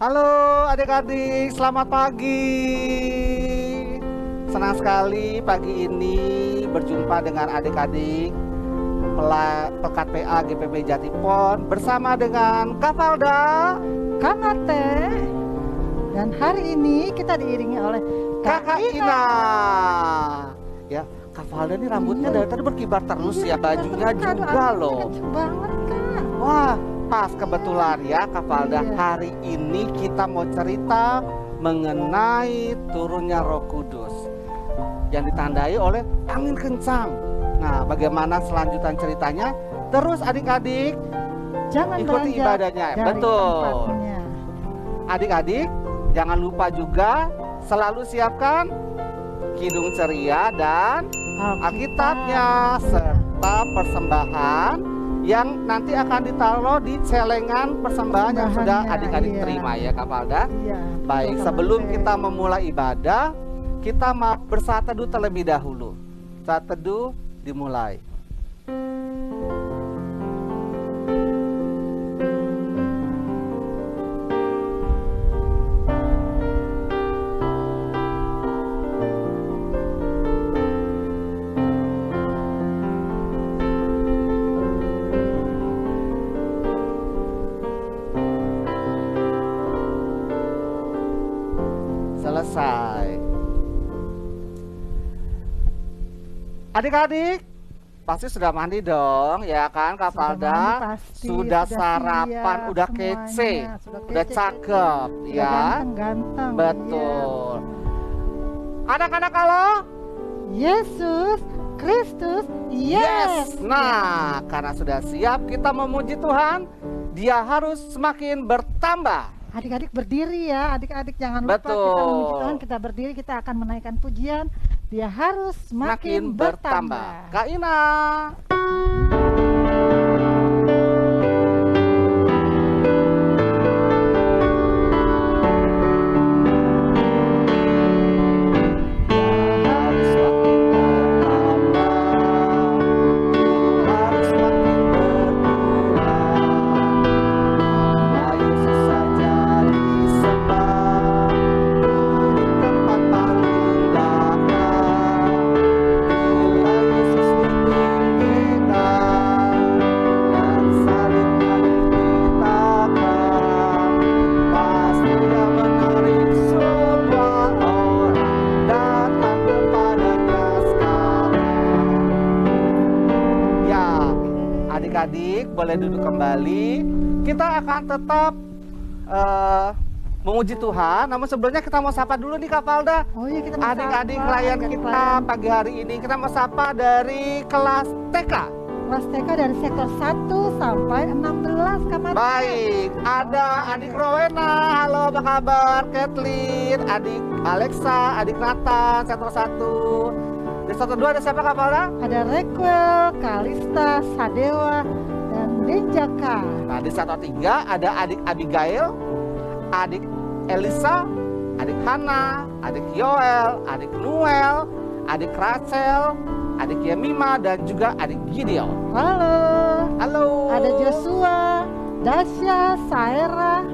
Halo adik-adik, selamat pagi. Senang sekali pagi ini berjumpa dengan adik-adik Pekat PA GPB Jatipon bersama dengan Kak Valda, Kak Mate. Dan hari ini kita diiringi oleh Kakak Ina. Ya, Kak Valda ini rambutnya dari tadi berkibar terus ya, bajunya juga loh. Kenceng banget Kak. Wah, pas kebetulan ya Kak Valda, hari ini kita mau cerita mengenai turunnya Roh Kudus yang ditandai oleh angin kencang. Nah, bagaimana selanjutan ceritanya? Terus adik-adik Jangan ikuti beranjak ibadahnya. dari Betul. tempatnya. Adik-adik jangan lupa juga selalu siapkan kidung ceria dan Alkitabnya serta persembahan yang nanti akan ditaruh di celengan persembahan yang sudah adik-adik terima ya Kak Valda. Iya, Baik, betul, sebelum Kak Mate. kita memulai ibadah, kita mau bersaat teduh terlebih dahulu. Saat teduh dimulai. Selesai. Adik-adik pasti sudah mandi dong ya kan Kak Sudah Valda? mandi pasti, Sudah sudah sarapan, siap udah semuanya, kece, sudah udah kece, cakep Udah ya. ganteng-ganteng. Betul. Iya. Anak-anak kalau Yesus Kristus, yes. Nah, karena sudah siap kita memuji Tuhan, dia harus semakin bertambah. Adik-adik berdiri ya, adik-adik jangan lupa Betul. kita memuji Tuhan, kita berdiri, kita akan menaikkan pujian. Dia harus Semakin semakin bertambah. bertambah. Kak Ina. Adik-adik boleh duduk kembali. Kita akan tetap memuji Tuhan. Namun sebelumnya kita mau sapa dulu nih Kak Valda. Oh iya, kita mau Adik-adik sapa klien adik-adik kita klien. pagi hari ini kita mau sapa dari kelas TK. Kelas TK dari sektor 1 sampai 16 Kak Mate. Baik, ada adik Rowena, halo apa kabar? Kathleen, adik Alexa, adik Nathan, sektor 1. Di sektor 2 ada siapa Kak Valda? Ada Requel, Kalista, Sadewa, dan Denjaka. Nah, di sektor 3 ada adik Abigail, adik Elisa, adik Hana, adik Yoel, adik Noel, adik Rachel, adik Yemima, dan juga adik Gideon. Halo. Halo. Ada Joshua, Dasya, Saera,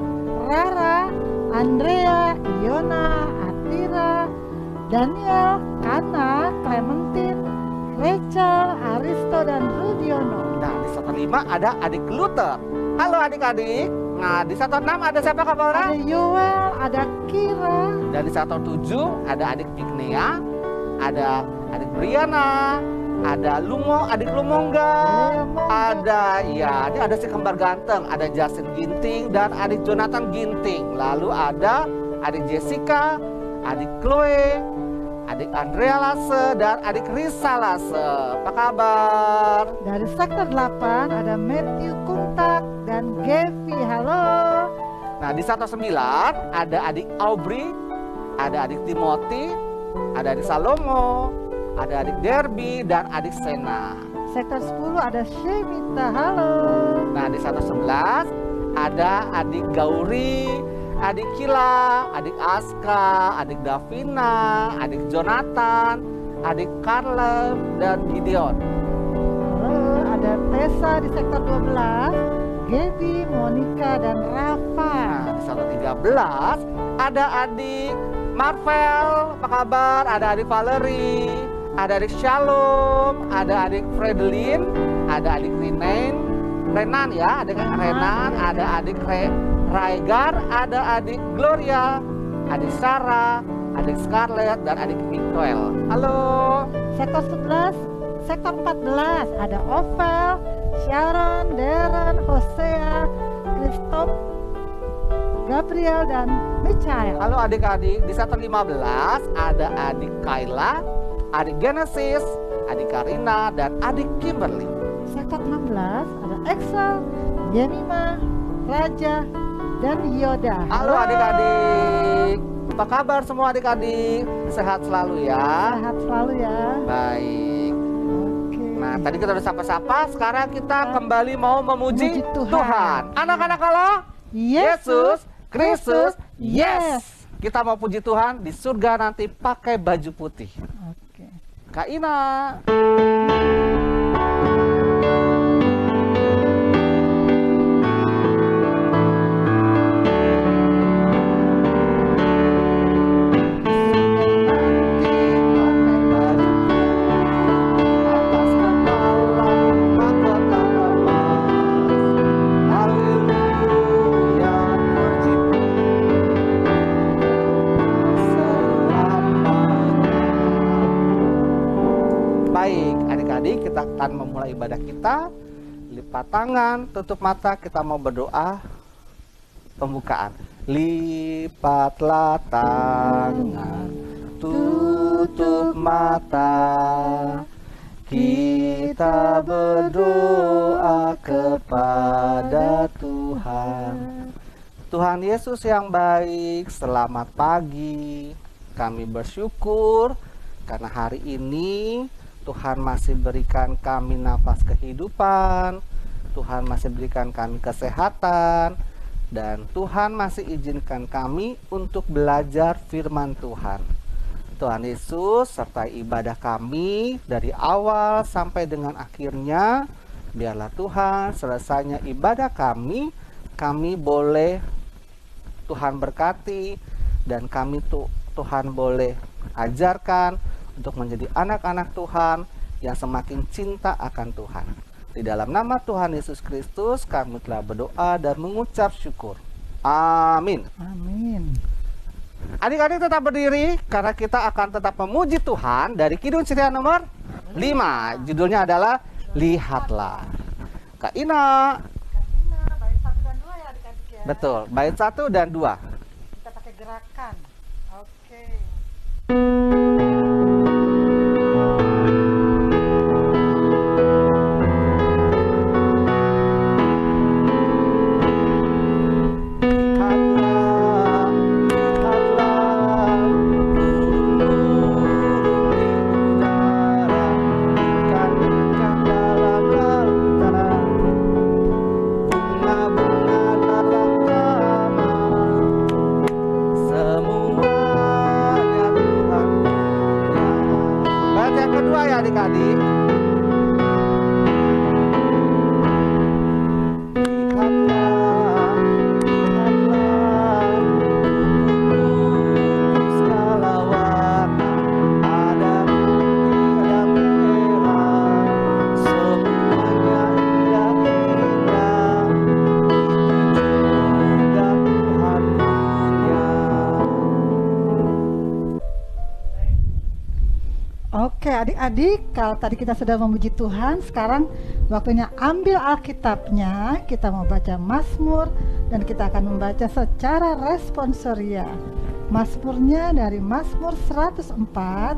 Rara, Andrea, Iona, Atira, Daniel, Kana, Clementine, Rachel, Aristo, dan Rudiono. Nah, di sektor 5 ada adik Luther. Halo adik-adik. Nah, di sektor 6 ada siapa Kak Valda? Ada Yoel, ada Kira, Dan di sektor 7 ada adik Pignea, ada adik Briana, ada Lumo, adik Lumongga, ada ya, ini ada si kembar ganteng, ada Justin Ginting dan adik Jonathan Ginting. Lalu ada adik Jessica, adik Chloe, adik Andrea Lase, dan adik Risa Lase. Apa kabar? dari sektor 8 ada Matthew Kuntak dan Gevi. Halo. Nah, di sektor 9 ada adik Aubrey, ada adik Timothy, ada adik Salomo, ada adik Derby, dan adik Sena. Sektor 10 ada Shemita. Halo. Nah, di sektor 11 ada adik Gauri, adik Kila, adik Aska, adik Davina, adik Jonathan, adik Carla, dan Gideon. Halo, ada Tessa di sektor 12, Gaby, Monica, dan Rafa. Nah, di sektor 13 13 ada adik Marvel, apa kabar? Ada adik Valerie, ada adik Shalom, ada adik Fredelin, ada adik Renan ya, adik Renan, ada adik Raigar, ada adik Gloria, adik Sarah, adik Scarlett, dan adik Miguel. Halo. Sektor 11, sektor 14 ada Ovel, Sharon, Darren, Hosea, Christoph, Gabriel, dan Michael. Halo adik-adik, di sektor 15 ada adik Kayla, adik Genesis, adik Karina, dan adik Kimberly. Sektor 16 ada Excel, Jemima, Raja, dan Yoda. Halo adik-adik, apa kabar semua adik-adik? Sehat selalu ya? Sehat selalu ya. Baik. Oke. Nah, tadi kita udah sapa-sapa, sekarang kita kembali mau memuji Memuji Tuhan. Tuhan. Anak-anak kalau Yesus Kristus, Yes. Kita mau puji Tuhan di surga nanti pakai baju putih. Oke. Kak Ina. Baik, adik-adik, kita akan memulai ibadah kita. Lipat tangan, tutup mata, kita mau berdoa pembukaan. Lipatlah tangan, tutup mata, kita berdoa kepada Tuhan. Tuhan Yesus yang baik, selamat pagi. Kami bersyukur karena hari ini Tuhan masih berikan kami nafas kehidupan, Tuhan masih berikan kami kesehatan, dan Tuhan masih izinkan kami untuk belajar firman Tuhan. Tuhan Yesus sertai ibadah kami dari awal sampai dengan akhirnya. Biarlah Tuhan selesainya ibadah kami boleh Tuhan berkati, dan kami Tuhan boleh ajarkan untuk menjadi anak-anak Tuhan yang semakin cinta akan Tuhan. Di dalam nama Tuhan Yesus Kristus kami telah berdoa dan mengucap syukur. Amin. Amin. Adik-adik tetap berdiri karena kita akan tetap memuji Tuhan dari Kidung Ceria nomor 5. Judulnya adalah Lihatlah. Kak Ina. Bait 1 dan 2 ya adik-adik ya. Betul, bait 1 dan 2. Kita pakai gerakan. Oke. Adik-adik, segala warna, ada putih, ada merah, semuanya indah-indah, itu juga Tuhan punya. Oke adik-adik, kalau tadi kita sudah memuji Tuhan, sekarang waktunya ambil Alkitabnya. Kita mau baca Mazmur dan kita akan membaca secara responsoria. Mazmurnya dari Mazmur 104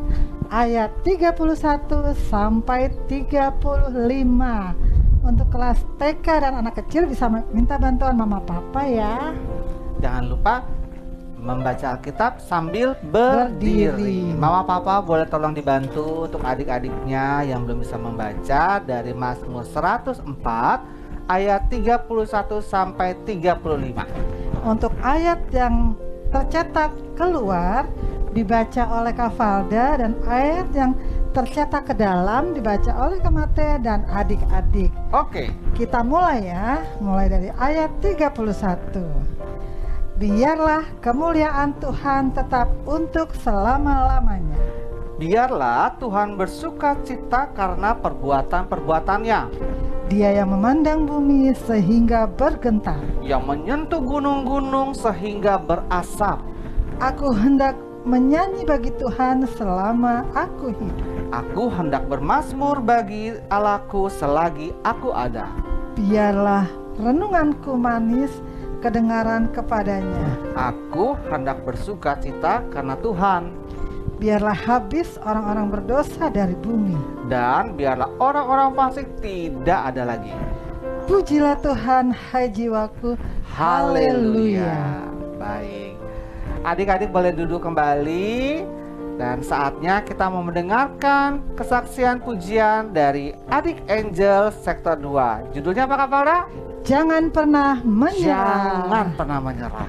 ayat 31 sampai 35. Untuk kelas TK dan anak kecil bisa minta bantuan mama papa ya. Jangan lupa membaca Alkitab sambil berdiri. Mama papa boleh tolong dibantu untuk adik-adiknya yang belum bisa membaca dari Mazmur 104 ayat 31 sampai 35. Untuk ayat yang tercetak keluar dibaca oleh Kak Valda, dan ayat yang tercetak ke dalam dibaca oleh Kak Mate dan adik-adik. Oke. Kita mulai ya, mulai dari ayat 31. Biarlah kemuliaan Tuhan tetap untuk selama-lamanya. Biarlah Tuhan bersuka cita karena perbuatan-perbuatannya, Dia yang memandang bumi sehingga bergentar. yang menyentuh gunung-gunung sehingga berasap. Aku hendak menyanyi bagi Tuhan selama aku hidup. Aku hendak bermazmur bagi Allahku selagi aku ada. Biarlah renunganku manis kedengaran kepadanya. Aku hendak bersuka cita karena Tuhan, Biarlah habis orang-orang berdosa dari bumi. dan biarlah orang-orang fasik tidak ada lagi. Pujilah Tuhan, hai jiwaku. Haleluya. Baik. Adik-adik boleh duduk kembali, dan saatnya kita mau mendengarkan kesaksian pujian dari adik Angel Sektor 2. Judulnya apa, Kak Valda? Jangan pernah menyerah. Jangan pernah menyerah.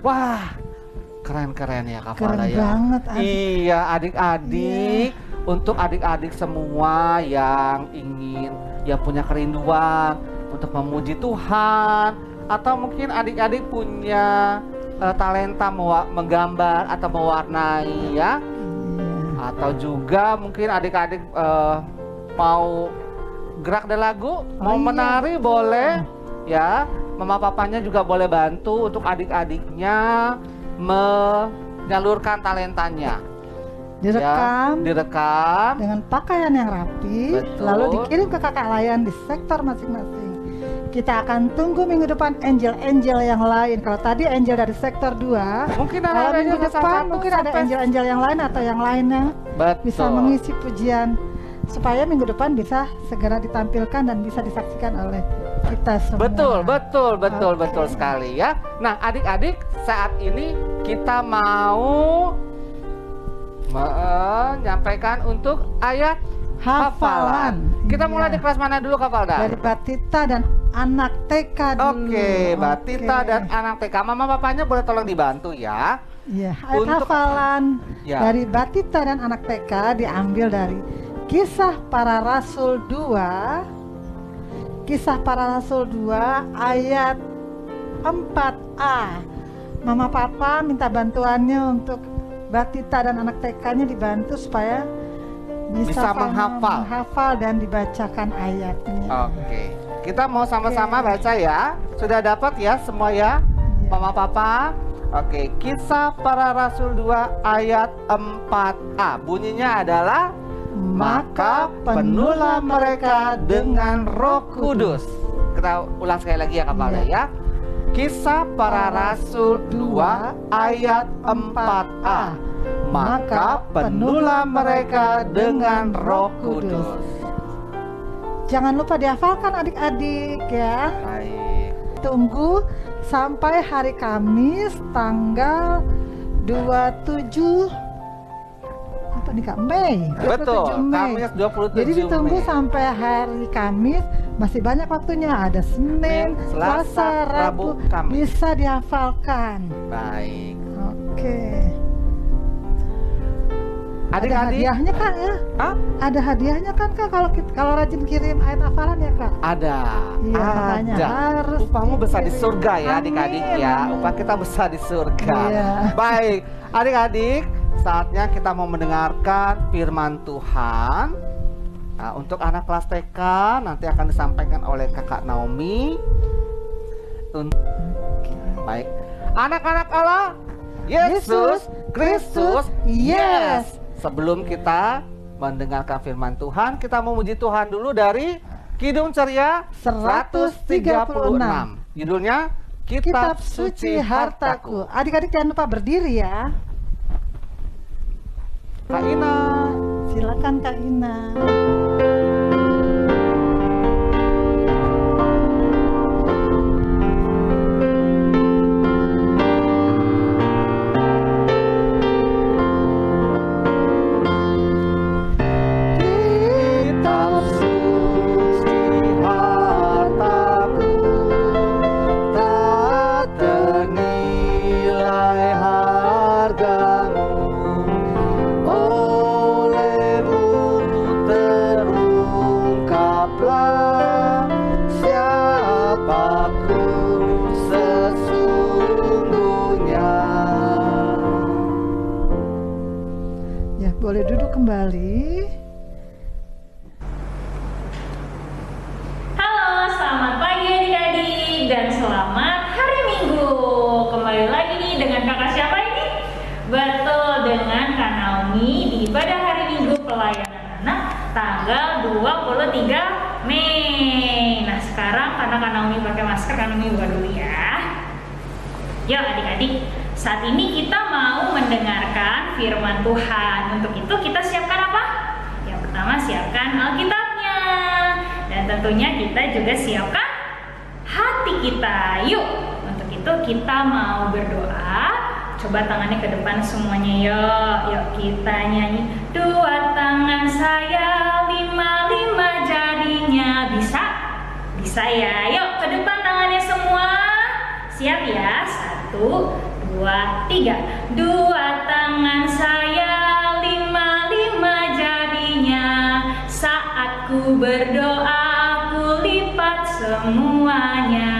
Wah, keren-keren ya Kak Keren Valda ya. banget, adik. Iya, adik-adik. Untuk adik-adik semua yang ingin, yang punya kerinduan untuk memuji Tuhan, atau mungkin adik-adik punya talenta menggambar atau mewarnai ya, atau juga mungkin adik-adik mau gerak dan lagu, mau iya. menari boleh ya. Mama papanya juga boleh bantu untuk adik-adiknya menyalurkan talentanya. Direkam Ya, direkam. dengan pakaian yang rapi, Betul. lalu dikirim ke kakak layan di sektor masing-masing. Kita akan tunggu minggu depan angel-angel yang lain. Kalau tadi angel dari sektor 2, Mungkin kalau ada minggu yang depan mungkin ada angel-angel yang lain atau yang lainnya bisa mengisi pujian, supaya minggu depan bisa segera ditampilkan dan bisa disaksikan oleh kita semua. Betul sekali ya. Nah, adik-adik, saat ini kita mau menyampaikan untuk ayat hafalan. Kita mulai Iya. di kelas mana dulu, Kak Valda? Dari Batita dan anak TK dulu. Oke, Batita Oke. dan anak TK. Mama papanya boleh tolong dibantu ya. Iya, ayat Untuk- hafalan Ya. dari Batita dan anak TK diambil dari Kisah Para Rasul 2. Kisah Para Rasul 2 ayat 4a. Mama papa minta bantuannya untuk Batita dan anak TK-nya dibantu supaya Bisa menghafal. menghafal dan dibacakan ayatnya. Oke. Kita mau sama-sama Oke. baca ya. Sudah dapat ya semua ya? Iya. Mama papa. Oke, Kisah Para Rasul 2 ayat 4a. Bunyinya adalah maka penuhlah mereka dengan Roh Kudus. Kita ulang sekali lagi ya Kak Valda Iya. ya. Kisah Para Rasul 2 ayat 4a. Maka penuhlah mereka dengan Roh Kudus. Jangan lupa dihafalkan adik-adik ya. Baik. Tunggu sampai hari Kamis tanggal 27 apa nih Kak? Mei. 27 Betul, Mei. Kamis 27 Jadi ditunggu Mei. sampai hari Kamis, masih banyak waktunya. Ada Senin, Selasa, Rabu, Kamis. bisa dihafalkan. Baik. Oke. Ada Adik-adik, hadiahnya Kak ya? Hah? Ada hadiahnya kan Kak kalau rajin kirim ayat hafalan ya Kak? Ada, Iya, makanya ada. harus Upamu besar di dikirim. surga ya Amin, adik-adik ya. amin. Upah kita besar di surga. Iya. Baik, adik-adik, saatnya kita mau mendengarkan firman Tuhan. Nah, untuk anak kelas TK nanti akan disampaikan oleh Kakak Naomi. Baik, anak-anak Allah, Yesus Kristus, yes. Sebelum kita mendengarkan firman Tuhan, kita memuji Tuhan dulu dari Kidung Ceria 136. Judulnya Kitab Suci Hartaku. Adik-adik jangan lupa berdiri ya. Kak Ina. Silakan Kak Ina. Kitab suci hartaku, tak ternilai hargamu, olehmu terungkaplah siapaku sesungguhnya. Ya, boleh duduk kembali. Halo, selamat pagi adik-adik dan selamat hari Minggu. Kembali lagi nih dengan kakak siapa ini? Betul, dengan Kak Naomi di ibadah hari Minggu pelayanan anak tanggal 23 Mei. Nah, sekarang karena Kak Naomi pakai masker, Kak Naomi buka dulu ya. Yuk adik-adik, saat ini kita mau mendengarkan firman Tuhan. Untuk itu kita siapkan apa? Yang pertama siapkan Alkitabnya. Dan tentunya kita juga siapkan hati kita. Yuk, untuk itu kita mau berdoa. Coba tangannya ke depan semuanya yuk. Yuk kita nyanyi. Dua tangan saya, lima jarinya. Bisa? Bisa ya. Yuk ke depan tangannya semua. Siap ya? 1, 2, 3. Dua tangan saya, lima jarinya. Saat ku berdoa, ku lipat semuanya.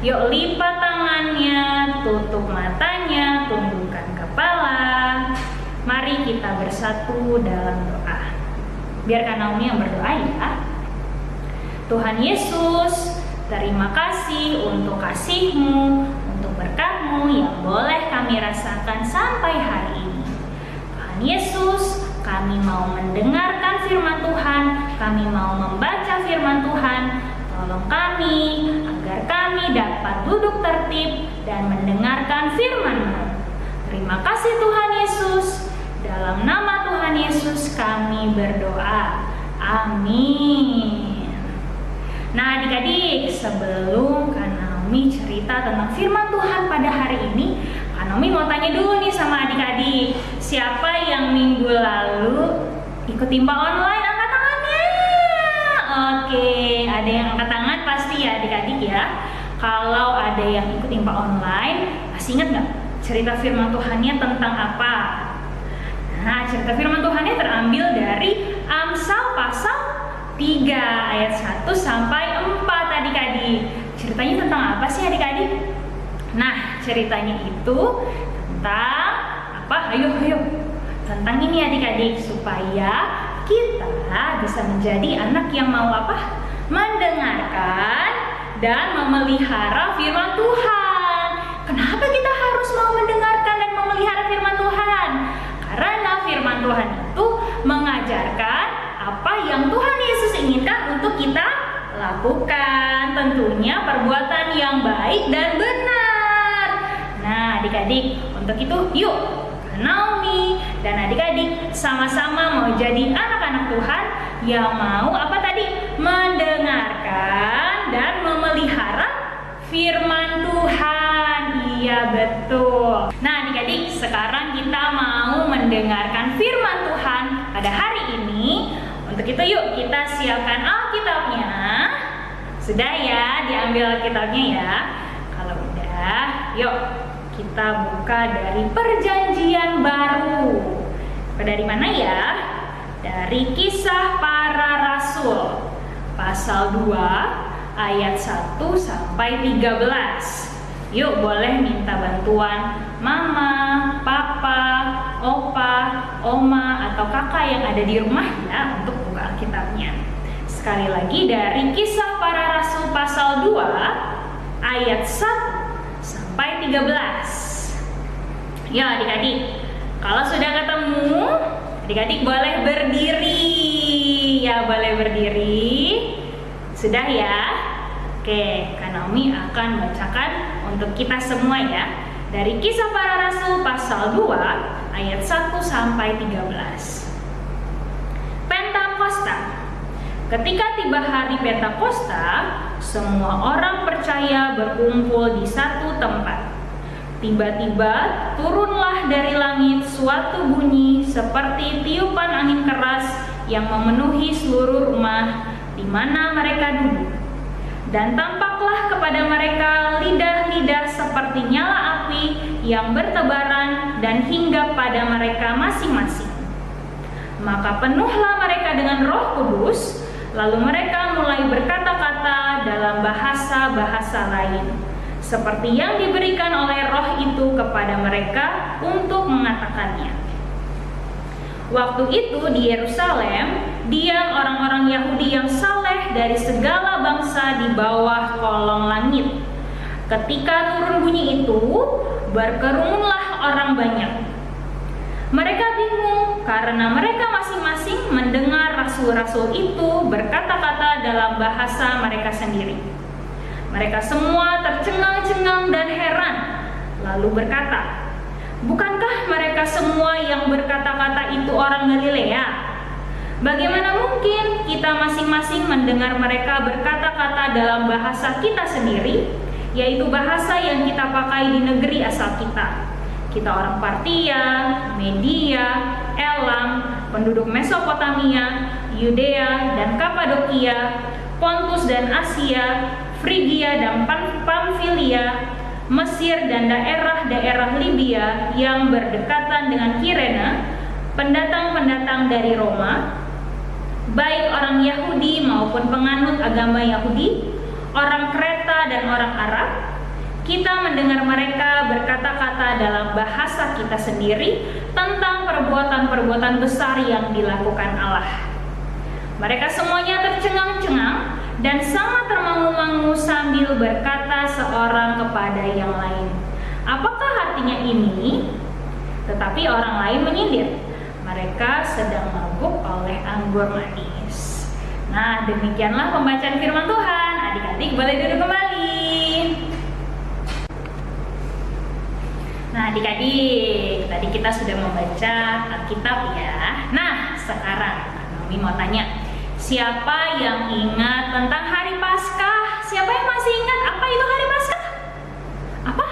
Yuk lipat tangannya, tutup matanya, tundukkan kepala. Mari kita bersatu dalam doa. Biar Kak Naomi yang berdoa ya. Tuhan Yesus, terima kasih untuk kasih-Mu, untuk berkat-Mu yang boleh kami rasakan sampai hari ini. Tuhan Yesus, kami mau mendengarkan firman Tuhan, kami mau membaca firman Tuhan. Tolong kami agar kami dapat duduk tertib dan mendengarkan firman-Mu. Terima kasih Tuhan Yesus. Dalam nama Tuhan Yesus kami berdoa. Amin. Nah adik-adik, sebelum Kak Naomi cerita tentang firman Tuhan pada hari ini, Kak Naomi mau tanya dulu nih sama adik-adik. Siapa yang minggu lalu ikut timba online? Angkat tangannya. Oke, ada yang angkat tangan pasti ya adik-adik ya. Kalau ada yang ikut timba online, masih ingat nggak cerita firman Tuhannya tentang apa? Nah, cerita firman Tuhannya terambil dari Amsal pasal 3 ayat 1 sampai 4 adik-adik. Ceritanya tentang apa sih adik-adik? Nah, ceritanya itu tentang apa? Ayo. Tentang ini adik-adik, supaya kita bisa menjadi anak yang mau apa? Mendengarkan dan memelihara firman Tuhan. Kenapa kita harus mau mendengarkan dan memelihara firman Tuhan? Karena firman Tuhan itu mengajarkan apa yang Tuhan Yesus inginkan untuk kita lakukan. Tentunya perbuatan yang baik dan benar. Nah adik-adik, untuk itu yuk Naomi dan adik-adik sama-sama mau jadi anak-anak Tuhan yang mau apa tadi? Mendengarkan dan memelihara firman Tuhan. Iya betul. Nah adik-adik, sekarang kita mau mendengarkan firman Tuhan pada hari ini. Untuk itu yuk kita siapkan Alkitabnya. Sudah ya, diambil Alkitabnya ya. Kalau udah, yuk kita buka dari Perjanjian Baru. Dari mana ya? Dari Kisah Para Rasul pasal 2 ayat 1 sampai 13. Yuk boleh minta bantuan mama, papa, opa, oma, atau kakak yang ada di rumah ya untuk buka Alkitabnya. Sekali lagi dari Kisah Para Rasul pasal 2 ayat 1 sampai 13. Ya adik-adik, kalau sudah ketemu, adik-adik boleh berdiri. Ya boleh berdiri. Sudah ya? Oke, Kak Naomi akan bacakan untuk kita semua ya. Dari Kisah Para Rasul pasal 2 ayat 1 sampai 13. Pentakosta. Ketika tiba hari Pentakosta, semua orang percaya berkumpul di satu tempat. Tiba-tiba turunlah dari langit suatu bunyi seperti tiupan angin keras yang memenuhi seluruh rumah di mana mereka duduk. Dan tampaklah kepada mereka lidah-lidah seperti nyala api yang bertebaran dan hinggap pada mereka masing-masing. Maka penuhlah mereka dengan Roh Kudus, lalu mereka mulai berkata-kata dalam bahasa-bahasa lain, seperti yang diberikan oleh Roh itu kepada mereka untuk mengatakannya. Waktu itu di Yerusalem diam orang-orang Yahudi yang saleh dari segala bangsa di bawah kolong langit. Ketika turun bunyi itu, berkerumunlah orang banyak. Mereka bingung karena mereka masing-masing mendengar rasul-rasul itu berkata-kata dalam bahasa mereka sendiri. Mereka semua tercengang-cengang dan heran, lalu berkata, "Bukankah mereka semua yang berkata-kata itu orang Galilea? Bagaimana mungkin kita masing-masing mendengar mereka berkata-kata dalam bahasa kita sendiri, yaitu bahasa yang kita pakai di negeri asal kita? Kita orang Partia, Media, Elam, penduduk Mesopotamia, Yudea dan Kapadokia, Pontus dan Asia, Frigia dan Pamfilia, Mesir dan daerah-daerah Libya yang berdekatan dengan Kirene, pendatang-pendatang dari Roma, baik orang Yahudi maupun penganut agama Yahudi, orang Kreta dan orang Arab. Kita mendengar mereka berkata-kata dalam bahasa kita sendiri tentang perbuatan-perbuatan besar yang dilakukan Allah." Mereka semuanya tercengang-cengang dan sangat termangu-mangu sambil berkata seorang kepada yang lain, "Apakah artinya ini?" Tetapi orang lain menyindir, "Mereka sedang mabuk oleh anggur manis." Nah, demikianlah pembacaan firman Tuhan. Adik-adik boleh duduk kembali. Nah, adik-adik, tadi kita sudah membaca Alkitab ya. Nah, sekarang kami mau tanya, siapa yang ingat tentang hari Paskah? Siapa yang masih ingat apa itu hari Paskah? Apa?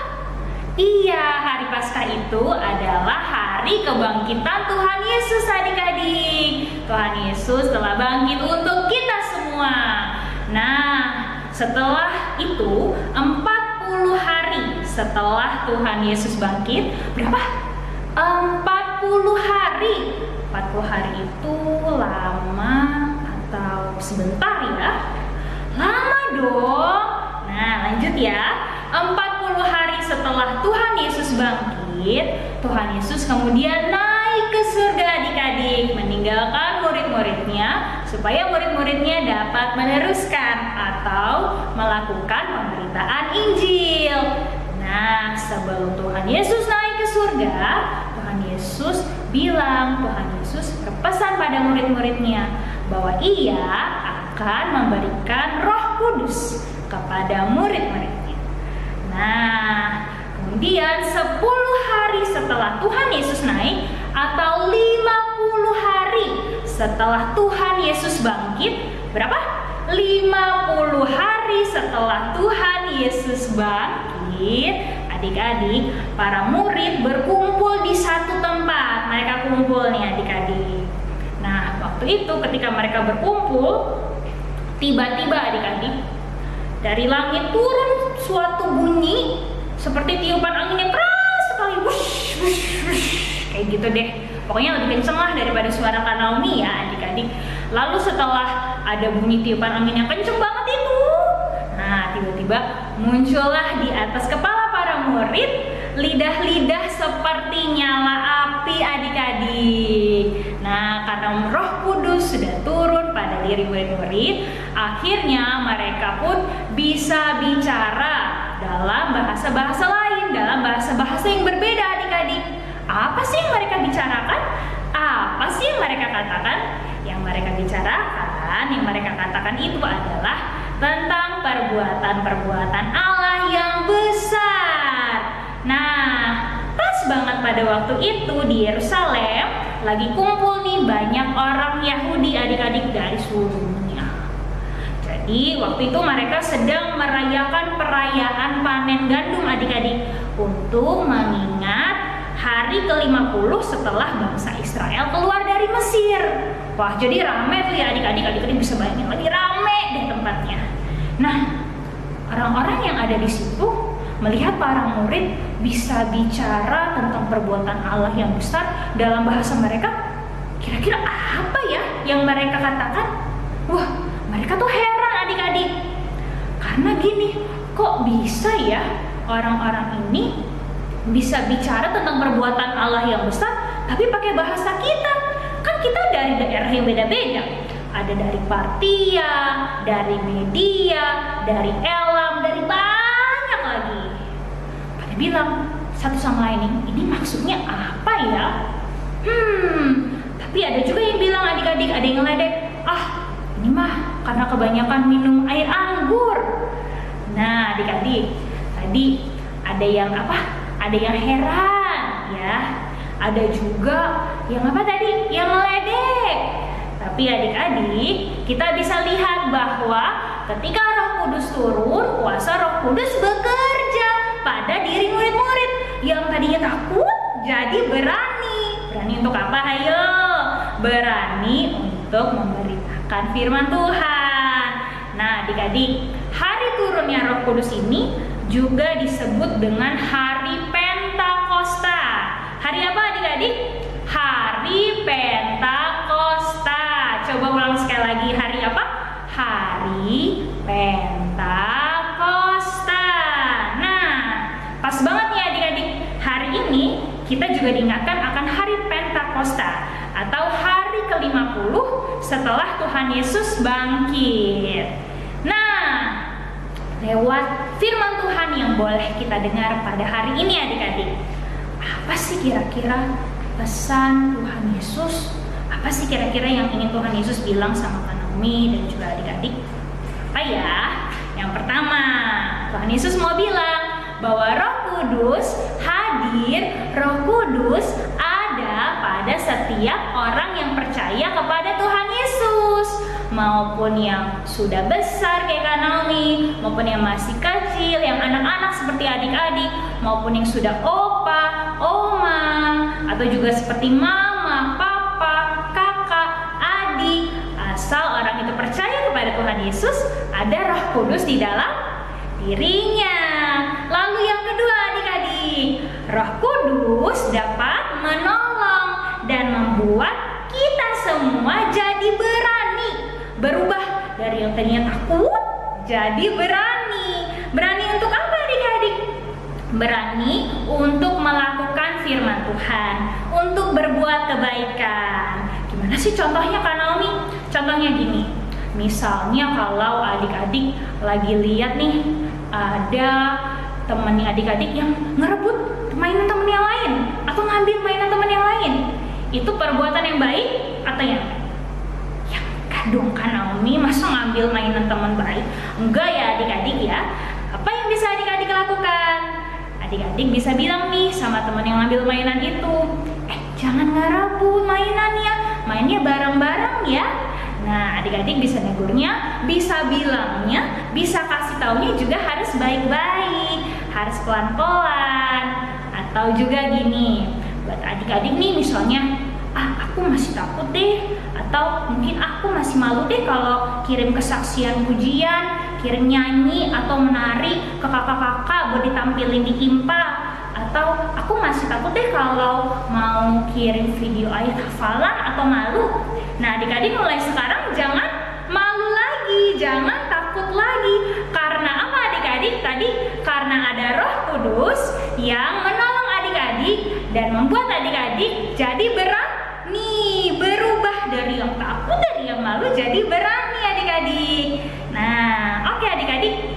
Iya, hari Paskah itu adalah hari kebangkitan Tuhan Yesus, adik-adik. Tuhan Yesus telah bangkit untuk kita semua. Nah, setelah itu 40 hari setelah Tuhan Yesus bangkit, berapa? 40 hari. 40 hari itu lama atau sebentar ya? Lama dong. Nah, lanjut ya. 40 hari setelah Tuhan Yesus bangkit, Tuhan Yesus kemudian naik ke surga, adik-adik, meninggalkan murid-muridnya supaya murid-muridnya dapat meneruskan atau melakukan pemberitaan Injil. Nah, sebelum Tuhan Yesus naik ke surga, Tuhan Yesus bilang, Tuhan Yesus berpesan pada murid-muridnya bahwa Ia akan memberikan Roh Kudus kepada murid-muridnya. Nah, kemudian 10 hari setelah Tuhan Yesus naik atau 50 hari setelah Tuhan Yesus bangkit, berapa? 50 hari setelah Tuhan Yesus bangkit, adik-adik, para murid berkumpul di satu tempat. Mereka pada kumpul nih adik-adik. Nah, waktu itu ketika mereka berkumpul, tiba-tiba adik-adik dari langit turun suatu bunyi seperti tiupan angin yang keras sekali, wush, wush, wush. Kayak gitu deh. Pokoknya lebih kenceng lah daripada suara Kak Naomi ya adik-adik. Lalu setelah ada bunyi tiupan angin yang kenceng banget itu, nah tiba-tiba muncullah di atas kepala para murid lidah-lidah seperti nyala api adik-adik. Nah, karena Roh Kudus sudah turun pada diri murid-murid, akhirnya mereka pun bisa bicara dalam bahasa-bahasa lain, dalam bahasa-bahasa yang berbeda adik-adik. Apa sih yang mereka bicarakan? Apa sih yang mereka katakan? Yang mereka bicarakan, yang mereka katakan itu adalah tentang perbuatan-perbuatan Allah yang besar. Nah, pas banget pada waktu itu di Yerusalem lagi kumpul nih banyak orang Yahudi adik-adik dari seluruh dunia. Jadi waktu itu mereka sedang merayakan perayaan panen gandum adik-adik untuk mengingat hari ke-50 setelah bangsa Israel keluar dari Mesir. Wah, jadi rame tuh ya adik-adik bisa bayangin lagi rame deh tempatnya. Nah, orang-orang yang ada di situ melihat para murid bisa bicara tentang perbuatan Allah yang besar dalam bahasa mereka. Kira-kira apa ya yang mereka katakan? Wah, mereka tuh heran adik-adik. Karena gini, kok bisa ya orang-orang ini bisa bicara tentang perbuatan Allah yang besar tapi pakai bahasa kita? Kan kita dari daerah yang beda-beda. Ada dari Partia, dari Media, dari Elam, dari banyak lagi. Pada bilang satu sama lain, ini maksudnya apa ya? Tapi ada juga yang bilang adik-adik, ada yang ngeledek, ini mah karena kebanyakan minum air anggur. Nah adik-adik, tadi ada yang apa? Ada yang heran ya. Ada juga yang apa tadi? Yang meledek. Tapi adik-adik, kita bisa lihat bahwa ketika Roh Kudus turun, kuasa Roh Kudus bekerja pada diri murid-murid yang tadinya takut jadi berani. Berani untuk apa? Ayo, berani untuk memberitakan firman Tuhan. Nah adik-adik, hari turunnya Roh Kudus ini juga disebut dengan hari Pentakosta. Hari apa adik-adik? Hari Pentakosta. Coba ulang sekali lagi, hari apa? Hari Pentakosta. Nah, pas banget nih adik-adik. Hari ini kita juga diingatkan akan hari Pentakosta atau hari ke-50 setelah Tuhan Yesus bangkit. Nah, lewat firman Tuhan yang boleh kita dengar pada hari ini adik-adik, apa sih kira-kira pesan Tuhan Yesus? Apa sih kira-kira yang ingin Tuhan Yesus bilang sama Kak Naomi dan juga adik-adik? Apa ya? Yang pertama, Tuhan Yesus mau bilang bahwa Roh Kudus hadir, Roh Kudus ada pada setiap orang yang percaya kepada Tuhan Yesus. Maupun yang sudah besar kayak Kak Naomi, maupun yang masih kecil, yang anak-anak seperti adik-adik, maupun yang sudah opa, oma, atau juga seperti mama, papa, kakak, adik. Asal orang itu percaya kepada Tuhan Yesus, ada Roh Kudus di dalam dirinya. Lalu yang kedua adik-adik, Roh Kudus dapat menolong dan membuat kita semua jadi berani. Berubah dari yang tadinya takut jadi berani. Berani untuk apa adik-adik? Berani untuk melakukan firman Tuhan, untuk berbuat kebaikan. Gimana sih contohnya Kak Naomi? Contohnya gini, misalnya kalau adik-adik lagi lihat nih ada temannya adik-adik yang ngerebut mainan teman yang lain atau ngambil mainan teman yang lain, itu perbuatan yang baik atau yang dong Kak Naomi, masa ngambil mainan teman baik? Enggak ya adik-adik ya. Apa yang bisa adik-adik lakukan? Adik-adik bisa bilang nih sama teman yang ngambil mainan itu, jangan ngerebut mainannya, mainnya bareng-bareng ya. Nah adik-adik bisa negurnya, bisa bilangnya, bisa kasih taunya juga harus baik-baik, harus pelan-pelan. Atau juga gini, buat adik-adik nih misalnya aku masih takut deh, atau mungkin aku masih malu deh kalau kirim kesaksian pujian, kirim nyanyi atau menari ke kakak-kakak buat ditampilin di IMPA, atau aku masih takut deh kalau mau kirim video ayat hafalan atau malu. Nah, adik-adik mulai sekarang jangan malu lagi, jangan takut lagi. Karena apa adik-adik? Tadi karena ada Roh Kudus yang menolong adik-adik dan membuat adik-adik jadi berani, berubah dari yang takut, dari yang malu jadi berani adik-adik. Nah, oke adik-adik,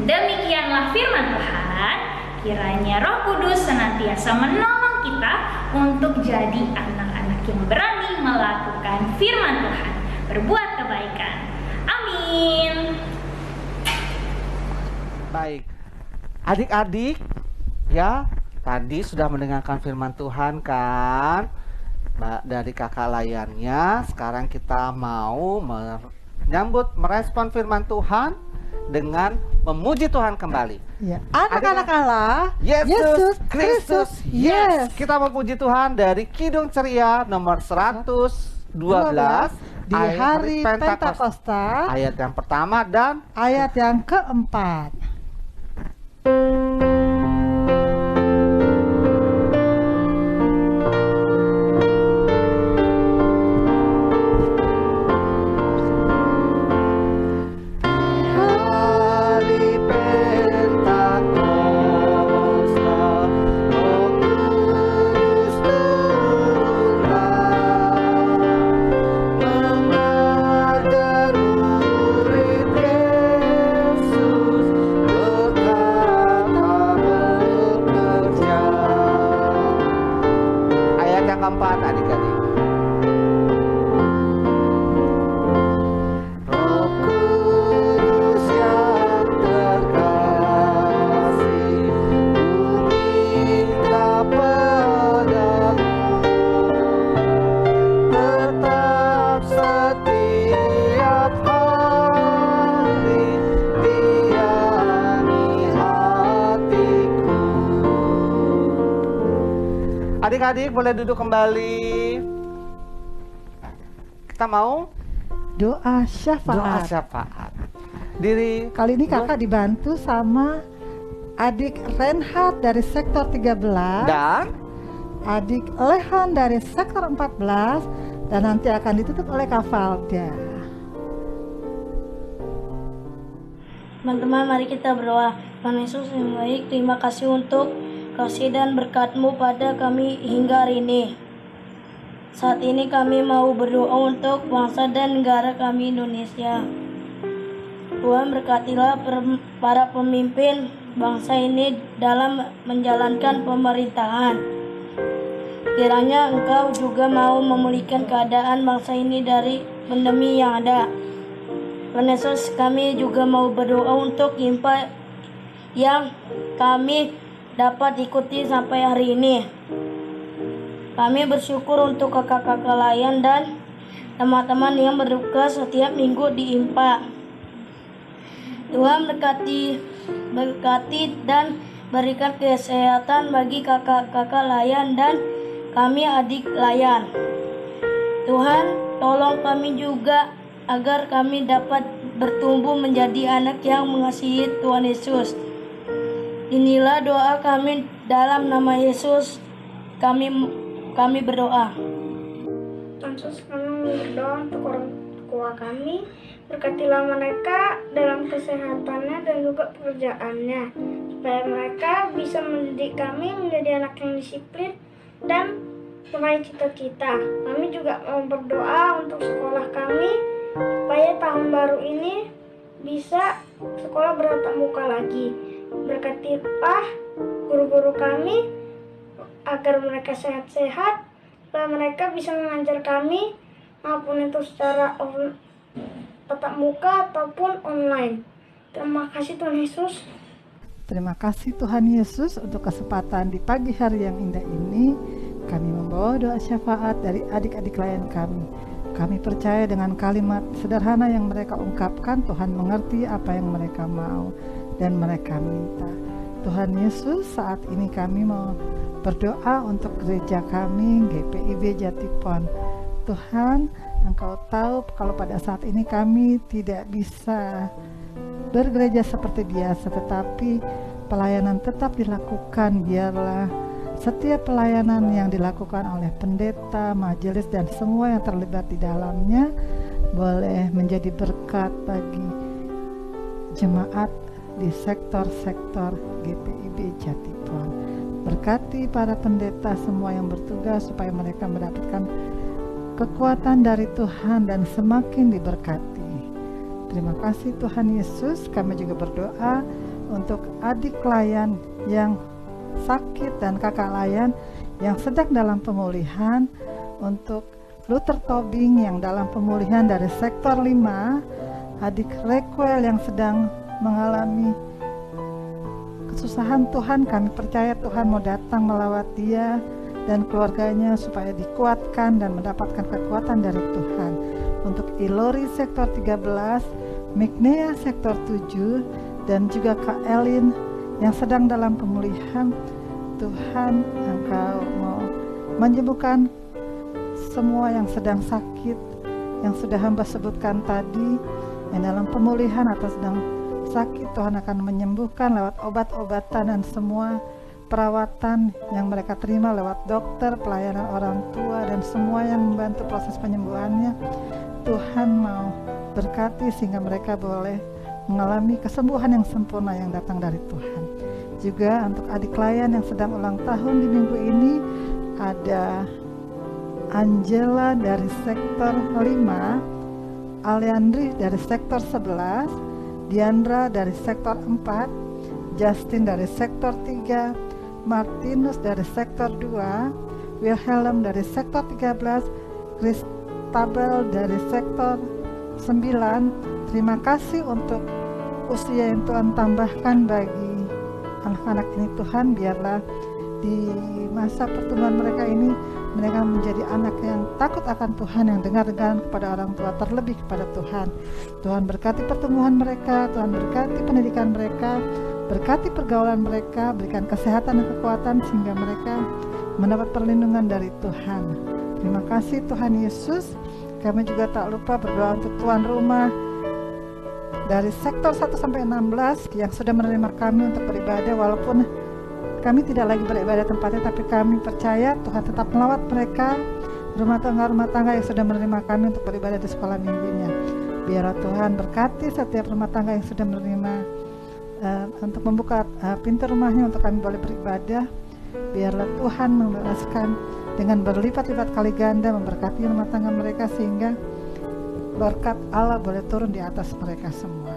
demikianlah firman Tuhan. Kiranya Roh Kudus senantiasa menolong kita untuk jadi anak-anak yang berani melakukan firman Tuhan, berbuat kebaikan. Amin. Baik, adik-adik ya, tadi sudah mendengarkan firman Tuhan kan dari kakak layannya. Sekarang kita mau merespon firman Tuhan dengan memuji Tuhan kembali. Ya, anak-anak Allah, Yesus Kristus, yes. Kita memuji Tuhan dari Kidung Ceria nomor 112 di hari Pentakosta, ayat yang pertama dan ayat yang keempat. keempat adik-adik. Roh Kudus yang terkasih, ku minta padamu, tetap setiap hari biarni hatiku. Adik-adik boleh duduk kembali. Kita mau doa syafaat. doa syafaat. Diri Kali ini kakak dibantu sama adik Reinhard dari sektor 13, dan adik Lehan dari sektor 14, dan nanti akan ditutup oleh Kak Valda. Teman-teman, mari kita berdoa. Tuhan Yesus yang baik, terima kasih untuk kasih dan berkat-Mu pada kami hingga hari ini. Saat ini kami mau berdoa untuk bangsa dan negara kami Indonesia. Tuhan berkatilah para pemimpin bangsa ini dalam menjalankan pemerintahan. Kiranya Engkau juga mau memulihkan keadaan bangsa ini dari pandemi yang ada. Tuhan Yesus, kami juga mau berdoa untuk IMPA yang kami dapat ikuti sampai hari ini. Kami bersyukur untuk kakak-kakak layan dan teman-teman yang bertugas setiap minggu di IMPA. Tuhan berkati dan berikan kesehatan bagi kakak-kakak layan dan kami adik layan. Tuhan, tolong kami juga agar kami dapat bertumbuh menjadi anak yang mengasihi Tuhan Yesus. Inilah doa kami dalam nama Yesus. Kami berdoa. Tuhan Yesus, kami berdoa untuk orang tua kami. Berkatilah mereka dalam kesehatannya dan juga pekerjaannya, supaya mereka bisa mendidik kami menjadi anak yang disiplin dan meraih cita-cita. Kami juga mau berdoa untuk sekolah kami, supaya tahun baru ini bisa sekolah bertatap muka lagi. Berkatilah guru-guru kami agar mereka sehat-sehat, supaya mereka bisa mengajar kami maupun itu secara tatap muka ataupun online. Terima kasih Tuhan Yesus. Terima kasih Tuhan Yesus untuk kesempatan di pagi hari yang indah ini. Kami membawa doa syafaat dari adik-adik layan kami. Kami percaya dengan kalimat sederhana yang mereka ungkapkan, Tuhan mengerti apa yang mereka mau dan mereka minta. Tuhan Yesus, saat ini kami mau berdoa untuk gereja kami GPIB Jatipon. Tuhan, Engkau tahu kalau pada saat ini kami tidak bisa bergereja seperti biasa, tetapi pelayanan tetap dilakukan. Biarlah setiap pelayanan yang dilakukan oleh pendeta, majelis, dan semua yang terlibat di dalamnya boleh menjadi berkat bagi jemaat di sektor-sektor GPIB Jatipon. Berkati para pendeta semua yang bertugas supaya mereka mendapatkan kekuatan dari Tuhan dan semakin diberkati. Terima kasih Tuhan Yesus. Kami juga berdoa untuk adik layan yang sakit dan kakak layan yang sedang dalam pemulihan, untuk Luther Tobing yang dalam pemulihan dari sektor 5, adik Requel yang sedang mengalami kesusahan. Tuhan, kami percaya Tuhan mau datang melawat dia dan keluarganya supaya dikuatkan dan mendapatkan kekuatan dari Tuhan. Untuk Ilori sektor 13, Mignea sektor 7, dan juga Kak Elin yang sedang dalam pemulihan. Tuhan, Engkau mau menyembuhkan semua yang sedang sakit, yang sudah hamba sebutkan tadi, yang dalam pemulihan atau sedang sakit. Tuhan akan menyembuhkan lewat obat-obatan dan semua perawatan yang mereka terima lewat dokter, pelayanan orang tua, dan semua yang membantu proses penyembuhannya. Tuhan mau berkati sehingga mereka boleh mengalami kesembuhan yang sempurna yang datang dari Tuhan. Juga untuk adik layan yang sedang ulang tahun di minggu ini, ada Angela dari sektor 5, Aliandri dari sektor 11, Diandra dari sektor 4, Justin dari sektor 3, Martinus dari sektor 2, Wilhelm dari sektor 13, Christabel dari sektor 9. Terima kasih untuk usia yang Tuhan tambahkan bagi anak-anak ini. Tuhan, biarlah di masa pertumbuhan mereka ini, mereka menjadi anak yang takut akan Tuhan, yang dengar-dengar kepada orang tua, terlebih kepada Tuhan. Tuhan berkati pertumbuhan mereka, Tuhan berkati pendidikan mereka, berkati pergaulan mereka, berikan kesehatan dan kekuatan sehingga mereka mendapat perlindungan dari Tuhan. Terima kasih Tuhan Yesus. Kami juga tak lupa berdoa untuk tuan rumah dari sektor 1 sampai 16 yang sudah menerima kami untuk beribadah, walaupun kami tidak lagi beribadah tempatnya, tapi kami percaya Tuhan tetap melawat mereka, rumah tangga yang sudah menerima kami untuk beribadah di sekolah minggunya. Biarlah Tuhan berkati setiap rumah tangga yang sudah menerima untuk membuka pintu rumahnya untuk kami boleh beribadah. Biarlah Tuhan membalaskan dengan berlipat-lipat kali ganda, memberkati rumah tangga mereka sehingga berkat Allah boleh turun di atas mereka semua.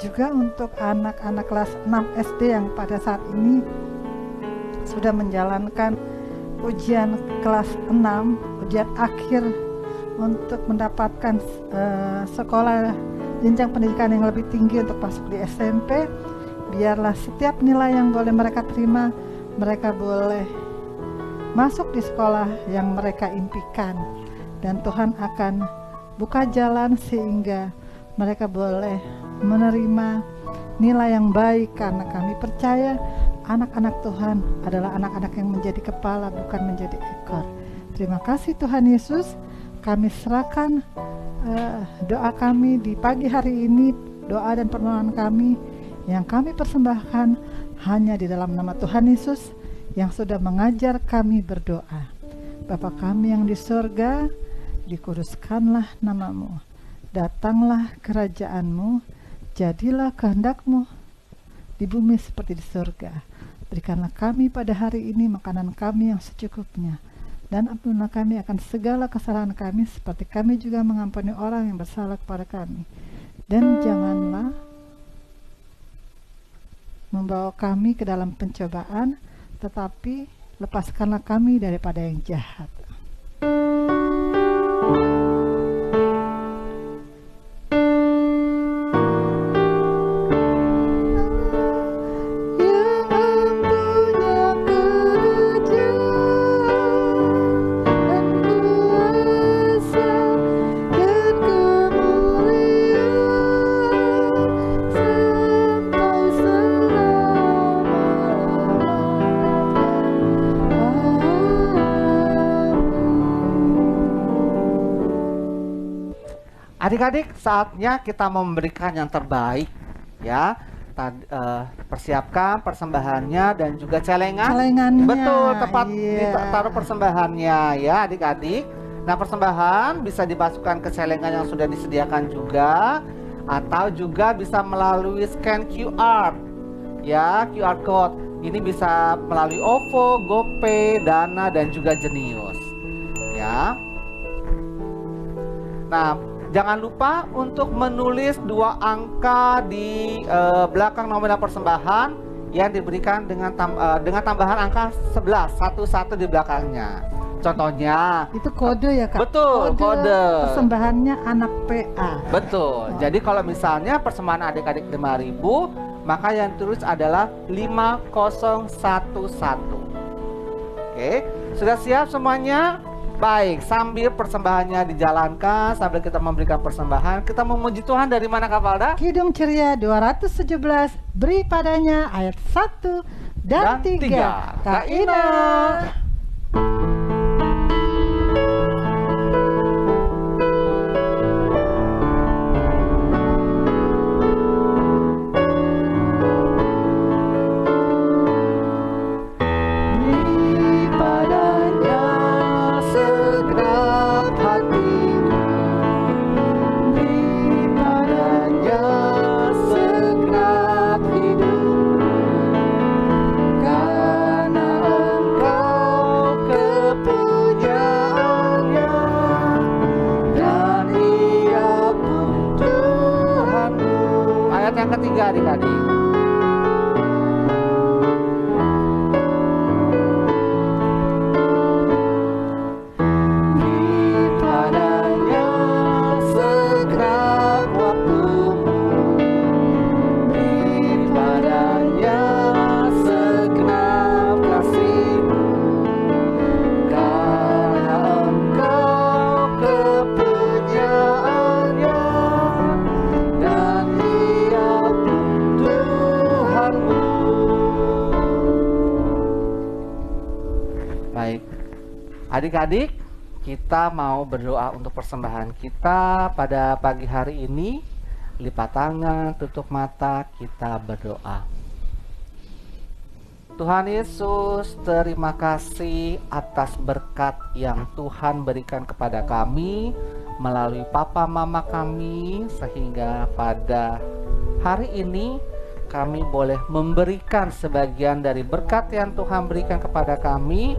Juga untuk anak-anak kelas 6 SD yang pada saat ini sudah menjalankan ujian kelas 6, ujian akhir untuk mendapatkan sekolah jenjang pendidikan yang lebih tinggi untuk masuk di SMP. Biarlah setiap nilai yang boleh mereka terima, mereka boleh masuk di sekolah yang mereka impikan, dan Tuhan akan buka jalan sehingga mereka boleh menerima nilai yang baik, karena kami percaya anak-anak Tuhan adalah anak-anak yang menjadi kepala, bukan menjadi ekor. Terima kasih Tuhan Yesus. Kami serahkan doa kami di pagi hari ini, doa dan permohonan kami yang kami persembahkan hanya di dalam nama Tuhan Yesus yang sudah mengajar kami berdoa. Bapa kami yang di surga, dikuduskanlah namamu, datanglah kerajaanmu, jadilah kehendak-Mu di bumi seperti di surga. Berikanlah kami pada hari ini makanan kami yang secukupnya, dan ampunilah kami akan segala kesalahan kami seperti kami juga mengampuni orang yang bersalah kepada kami. Dan janganlah membawa kami ke dalam pencobaan, tetapi lepaskanlah kami daripada yang jahat. Adik-adik, saatnya kita memberikan yang terbaik, ya. Persiapkan persembahannya dan juga Celengannya. Betul, tepat Iya. ditaruh persembahannya ya adik-adik. Nah, persembahan bisa dimasukkan ke celengan yang sudah disediakan juga, atau juga bisa melalui scan QR, ya, QR code. Ini bisa melalui OVO, GoPay, Dana, dan juga Jenius, ya. Nah, jangan lupa untuk menulis 2 angka di belakang nominal persembahan yang diberikan dengan tambahan angka 11, 11 di belakangnya. Contohnya, Itu kode ya Kak? Betul, kode. Persembahannya anak PA. betul. Jadi kalau misalnya persembahan adik-adik 5.000, maka yang tulis adalah 5011. Oke, sudah siap semuanya? Baik, sambil persembahannya dijalankan, sambil kita memberikan persembahan, kita memuji Tuhan dari mana Kak Valda? Kidung Ceria 217, beri padanya ayat 1 dan 3. Kak Ina. Beri padanya segenap hatiku, beri padanya segenap hidupku, karena Engkau kepunyaannya, dan Ia pun Tuhanmu. Ayat yang ketiga adik-adik. Beri padanya segenap waktumu, beri padanya segenap kasihmu, karena Engkau kepunyaannya, dan Ia pun Tuhanmu. Baik, adik-adik, kita mau berdoa untuk persembahan kita pada pagi hari ini. Lipat tangan, tutup mata, kita berdoa. Tuhan Yesus, terima kasih atas berkat yang Tuhan berikan kepada kami melalui papa mama kami, sehingga pada hari ini kami boleh memberikan sebagian dari berkat yang Tuhan berikan kepada kami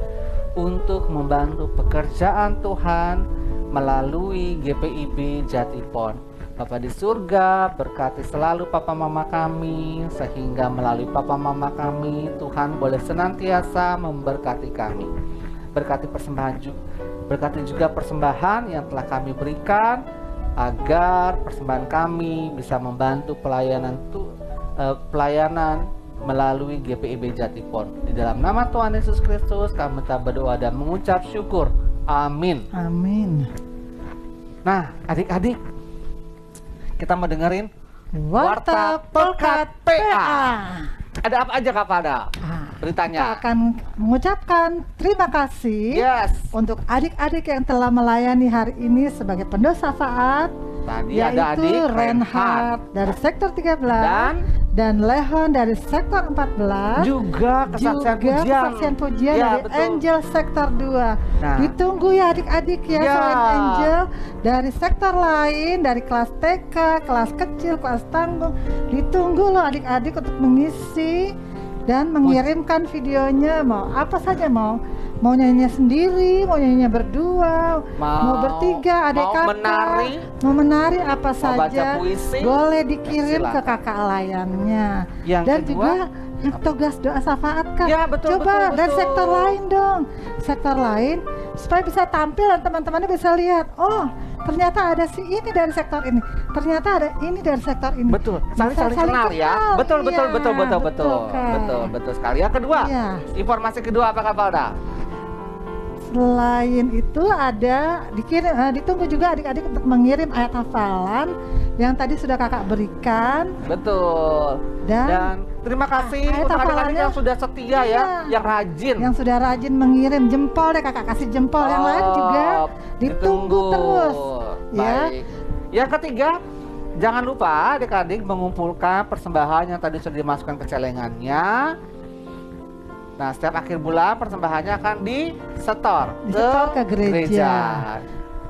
untuk membantu pekerjaan Tuhan melalui GPIB Jatipon. Bapa di surga, berkati selalu papa mama kami, sehingga melalui papa mama kami Tuhan boleh senantiasa memberkati kami. Berkati persembahan juga, berkati juga persembahan yang telah kami berikan, agar persembahan kami bisa membantu pelayanan melalui GPIB Jatipon. Di dalam nama Tuhan Yesus Kristus kami telah berdoa dan mengucap syukur. Amin. Amin. Nah, adik-adik, kita mau dengerin Warta Pekat PA. Ada apa aja Kak Pada? Beritanya. Kita akan mengucapkan terima kasih Yes. untuk adik-adik yang telah melayani hari ini sebagai pendosa faat, Tadi ada yaitu adik Reinhard dari sektor 13 dan Lehon dari sektor 14, juga kesaksian pujian. Ya, dari betul. Angel sektor 2. Nah. Ditunggu ya adik-adik ya, Ya. selain Angel dari sektor lain, dari kelas TK, kelas kecil, kelas tanggung. Ditunggu loh adik-adik untuk mengisi dan mengirimkan videonya, mau apa saja, mau nyanyinya sendiri, mau nyanyinya berdua, mau bertiga, adik mau kakak, menari, mau menari apa mau baca saja, puisi, boleh dikirim ke silakan. kakak layannya. Yang Dan kedua, juga yang tugas doa syafaat Kak. Ya, betul, Coba betul, dari betul. sektor lain dong, sektor lain, supaya bisa tampil dan teman-temannya bisa lihat, oh ternyata ada si ini dari sektor ini, ternyata ada ini dari sektor ini. betul. Saling Bisa kenal ya. Betul, Iya, Kak. betul sekali. Yang kedua, Iya. informasi kedua apa Kak Valda? Selain itu ada ditunggu juga adik-adik untuk mengirim ayat hafalan yang tadi sudah kakak berikan. Betul. Dan terima kasih ayat untuk adik-adik hafalannya, yang sudah setia ya, iya, yang rajin. yang sudah rajin mengirim jempol deh, kakak kasih jempol. Yang lain juga ditunggu terus ya. Baik. Yang ketiga, jangan lupa adik-adik mengumpulkan persembahan yang tadi sudah dimasukkan ke celengannya. Nah, setiap akhir bulan persembahannya akan disetor Ke gereja.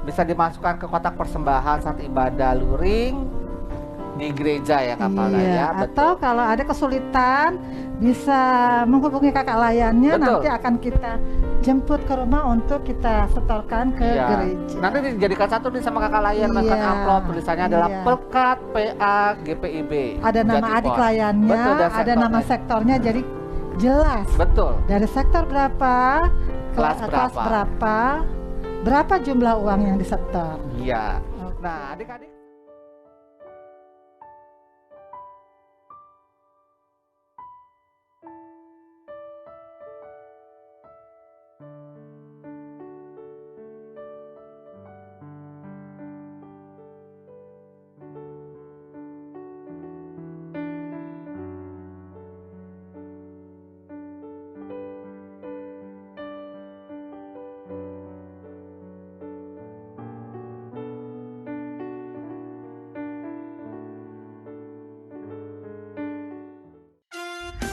Bisa dimasukkan ke kotak persembahan saat ibadah luring di gereja ya Kak Palda ya. Atau kalau ada kesulitan bisa menghubungi kakak layannya. Betul. Nanti akan kita jemput ke rumah untuk kita setorkan ke gereja. Nanti dijadikan satu nih sama kakak layan, bahkan amplop tulisannya adalah Pekat PA GPIB. Ada nama adik layannya, betul, ada nama sektornya, jadi jelas. Betul. Dari sektor berapa, Kelas berapa jumlah uang yang disetor. Iya. Nah, adik-adik.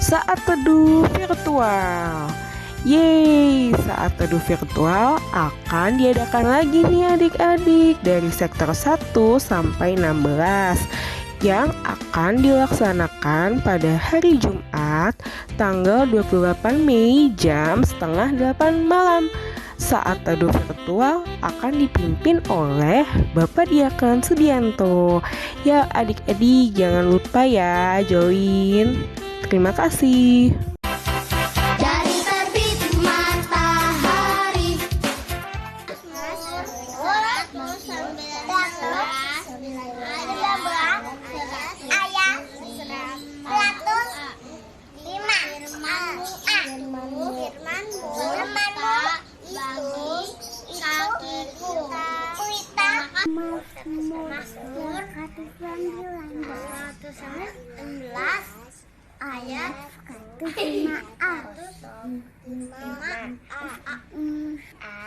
Saat teduh virtual. Yeay, saat teduh virtual akan diadakan lagi nih adik-adik dari sektor 1 sampai 16 yang akan dilaksanakan pada hari Jumat tanggal 28 Mei jam setengah 8 malam. Saat teduh virtual akan dipimpin oleh Bapak Diakon Sudianto. Ya adik-adik jangan lupa ya join. Terima kasih. Dari terbit matahari 19 ayat 105 firman-Mu itu kakiku Mazmur 119 ayat 5a.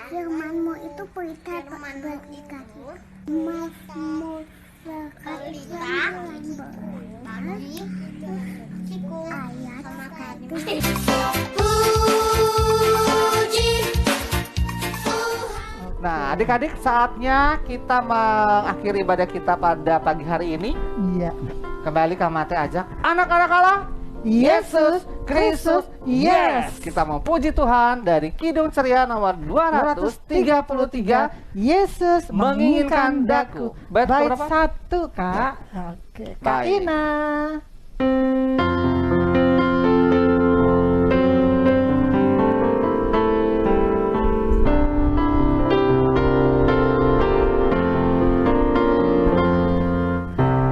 Firman-Mu itu pelita bagi kami. Mazmur 119 ayat 1. Nah, adik-adik saatnya kita mengakhiri ibadah kita pada pagi hari ini. Iya. Kembali Kak Mate ajak anak-anak Allah. Yesus Kristus, yes. Kita mau puji Tuhan dari Kidung Ceria nomor 233. Yesus menginginkan daku. Bait Bait berapa? 1 Kak. Oke, Kak Baik. Ina.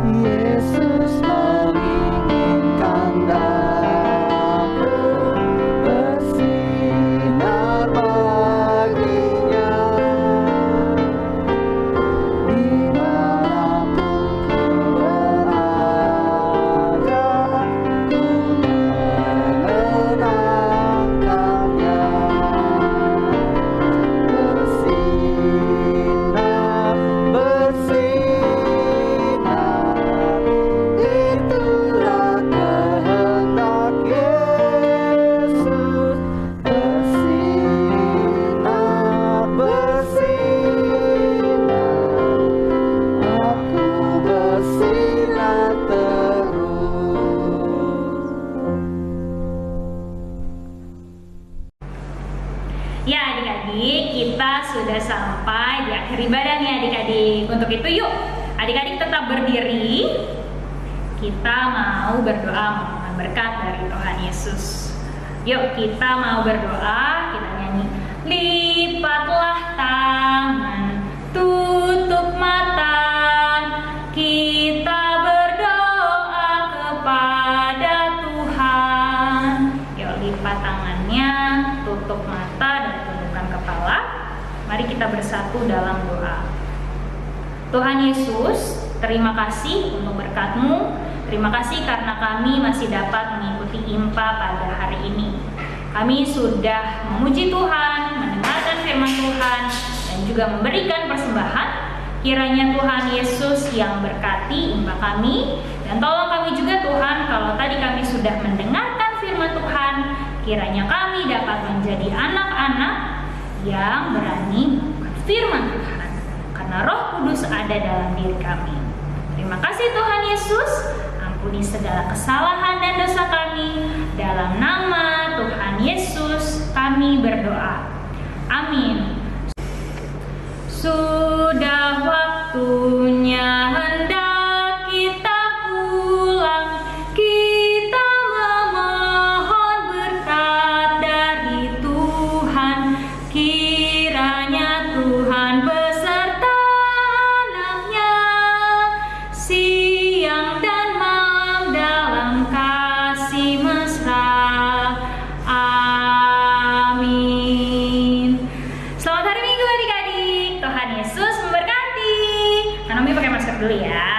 Yesus menginginkan daku bersinar baginya dimanapun ku berada, ku menenangkannya. Bersinar, bersinar, itulah kehendak Yesus. Bersinar, bersinar, aku bersinar terus. Ya adik-adik, kita sudah sampai di akhir ibadah nih adik-adik. Untuk itu yuk, adik-adik tetap berdiri. Kita mau berdoa memohon berkat dari Tuhan Yesus. Yuk kita mau berdoa, kita nyanyi. Lipatlah tangan, tutup mata, kita berdoa kepada Tuhan. Yuk lipat tangannya, tutup mata dan tundukkan kepala. Mari kita bersatu dalam doa. Tuhan Yesus, terima kasih untuk berkat-Mu. Terima kasih karena kami masih dapat mengikuti IMPA pada hari ini. Kami sudah memuji Tuhan, mendengarkan firman Tuhan, dan juga memberikan persembahan. Kiranya Tuhan Yesus yang berkati imbang kami, dan tolong kami juga Tuhan, kalau tadi kami sudah mendengarkan firman Tuhan, kiranya kami dapat menjadi anak-anak yang berani melakukan firman Tuhan, karena Roh Kudus ada dalam diri kami. Terima kasih Tuhan Yesus, ampuni segala kesalahan dan dosa kami, dalam nama Tuhan Yesus kami berdoa. Amin. Sudah waktunya hendak kita pulang, kita memohon berkat dari Tuhan. Kiranya Tuhan beserta anaknya, siang dan malam dalam kasih mesra. Amin. Selamat hari Minggu adik-adik. Tuhan Yesus memberkati. Kanomi pakai masker dulu ya.